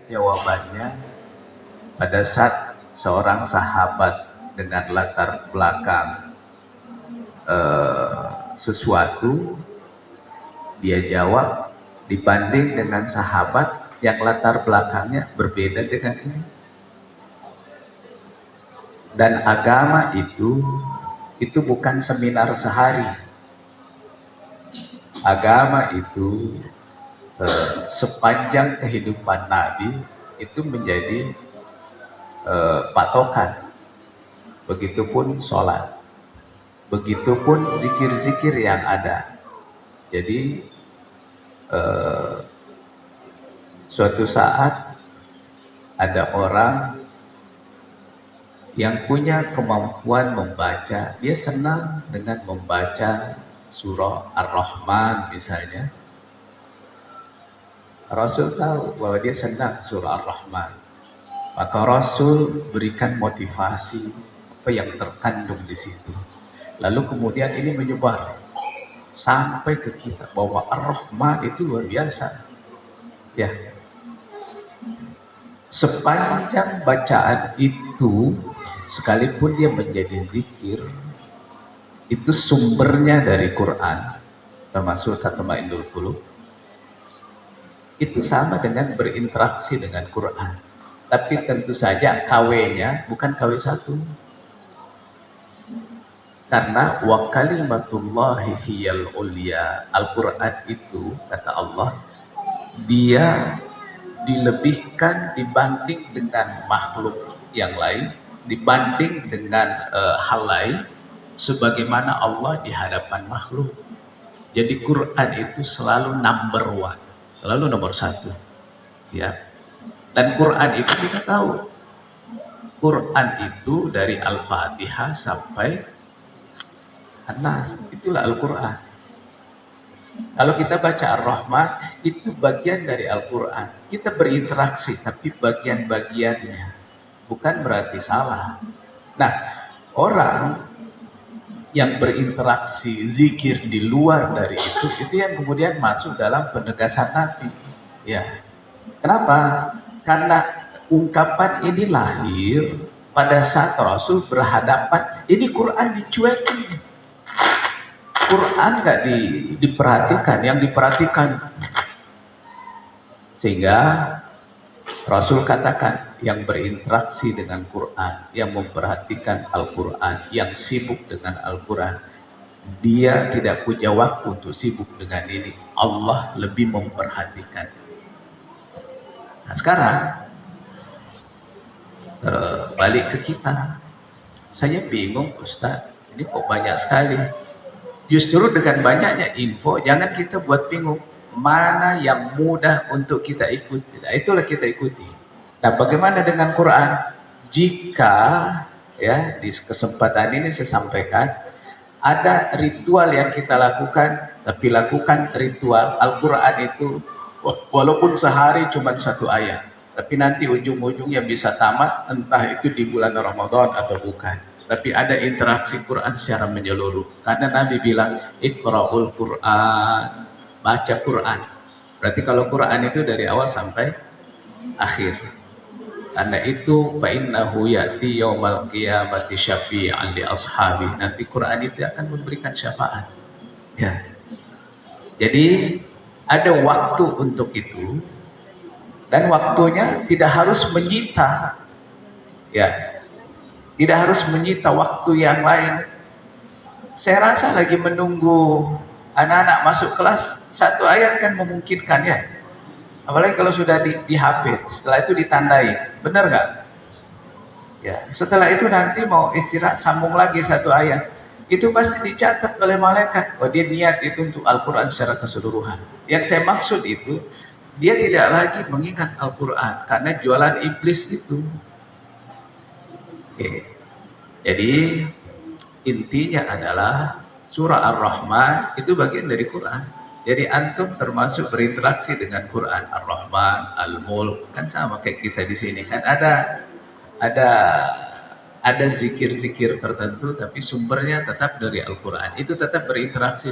jawabannya pada saat seorang sahabat dengan latar belakang sesuatu, dia jawab dibanding dengan sahabat yang latar belakangnya berbeda dengan ini. Dan agama itu bukan seminar sehari. Agama itu sepanjang kehidupan Nabi itu menjadi patokan. Begitupun sholat, begitupun zikir-zikir yang ada. Jadi suatu saat ada orang yang punya kemampuan membaca, dia senang dengan membaca surah Ar-Rahman misalnya. Rasul tahu bahwa dia senang surah Ar-Rahman, maka Rasul berikan motivasi apa yang terkandung di situ. Lalu kemudian ini menyebar sampai ke kita bahwa Ar-Rahman itu luar biasa. Ya, sepanjang bacaan itu, sekalipun dia menjadi zikir, itu sumbernya dari Quran, termasuk Tatma'innul Qulub, itu sama dengan berinteraksi dengan Quran. Tapi tentu saja KW-nya bukan KW satu. Karena wa kalimatullahi hiyal ulya, Al-Quran itu, kata Allah, dia dilebihkan dibanding dengan makhluk yang lain, dibanding dengan hal lain, sebagaimana Allah di hadapan makhluk. Jadi Quran itu selalu number one, selalu nomor satu, ya. Dan Quran itu kita tahu, Quran itu dari Al-Fatihah sampai An-Nas, itulah Al-Quran. Kalau kita baca Ar-Rahman, itu bagian dari Al-Quran. Kita berinteraksi, tapi bagian-bagiannya. Bukan berarti salah. Nah, orang yang berinteraksi zikir di luar dari itu yang kemudian masuk dalam penegasan Nabi. Ya. Kenapa? Karena ungkapan ini lahir pada saat Rasul berhadapan, ini Quran dicuekin. Quran nggak diperhatikan, yang diperhatikan. Sehingga Rasul katakan, yang berinteraksi dengan Quran, yang memperhatikan Al-Quran, yang sibuk dengan Al-Quran, dia tidak punya waktu untuk sibuk dengan ini. Allah lebih memperhatikan. Nah sekarang balik ke kita. Saya bingung, Ustaz, ini kok banyak sekali. Justru dengan banyaknya info, jangan kita buat bingung mana yang mudah untuk kita ikuti. Nah, itulah kita ikuti. Nah, bagaimana dengan Quran? Jika ya di kesempatan ini saya sampaikan, ada ritual yang kita lakukan, tapi lakukan ritual Al-Quran itu walaupun sehari cuma satu ayat, tapi nanti ujung-ujungnya bisa tamat, entah itu di bulan Ramadan atau bukan. Tapi ada interaksi Quran secara menyeluruh. Karena Nabi bilang, Iqra'ul Quran, baca Quran. Berarti kalau Quran itu dari awal sampai akhir. Karena itu, fa'innahu ya'ti yawmal qiyamati syafi'an li ashabi. Nanti Quran itu akan memberikan syafaat. Ya. Jadi ada waktu untuk itu, dan waktunya tidak harus menyita. Ya. Tidak harus menyita waktu yang lain. Saya rasa lagi menunggu anak-anak masuk kelas, satu ayat kan memungkinkan ya. Apalagi kalau sudah dihafid, setelah itu ditandai. Benar nggak? Ya, setelah itu nanti mau istirahat, sambung lagi satu ayat. Itu pasti dicatat oleh malaikat. Oh, dia niat itu untuk Al-Quran secara keseluruhan. Yang saya maksud itu, dia tidak lagi mengingat Al-Quran karena jualan iblis itu. Jadi intinya adalah surah Ar-Rahman itu bagian dari Quran. Jadi antum termasuk berinteraksi dengan Quran. Ar-Rahman, Al-Mulk, kan sama kayak kita di sini kan ada zikir-zikir tertentu, tapi sumbernya tetap dari Al-Quran. Itu tetap berinteraksi